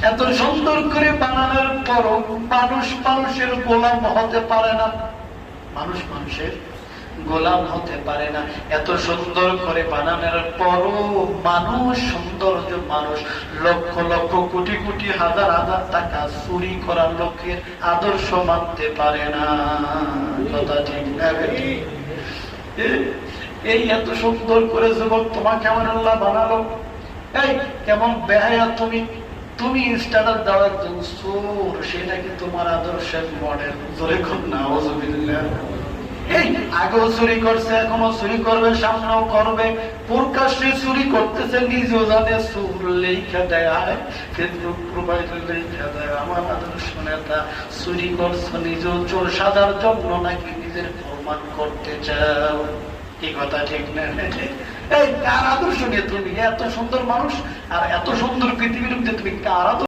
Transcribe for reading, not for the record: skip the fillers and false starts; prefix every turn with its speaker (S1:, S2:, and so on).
S1: এত সুন্দর করে বানানোর পরও মানুষ মানুষের গোলাম হতে পারে না, মানুষ মানুষের গোলাম হতে পারে না। এত সুন্দর করে বানানোর পরও মানুষ সৌন্দর্য, মানুষ লক্ষ লক্ষ কোটি কোটি হাজার হাজার টাকা চুরি করার লোকের আদর্শ মানতে পারে না। কথা ঠিক না? এই এত সুন্দর করে যুবক তোমাকে কেমন আল্লাহ বানালো, এই কেমন বেহায়া তুমি, তুমি স্ট্যাটাস দেওয়ার জন্য চোর, সেটা কি তোমার আদর্শের মডেল? জোরে খুব না, এই আগেও চুরি করছে, এখনো চুরি করবে, সামনেও করবে, প্রকাশ্যে চুরি করতেছে, নিজেও জানে, চোর লেখা দেয়, ফেসবুক প্রোফাইলে লেখা দেয় আমার আদর্শ নেতা। চুরি করছো নিজেও চোর সাজার জন্য নাকি নিজের প্রমাণ করতে চাও? এই কথা ঠিক না? এই কার আদর্শ নিয়ে তুমি এত সুন্দর মানুষ আর এত সুন্দর পৃথিবীর মধ্যে তুমি কার আদর্শ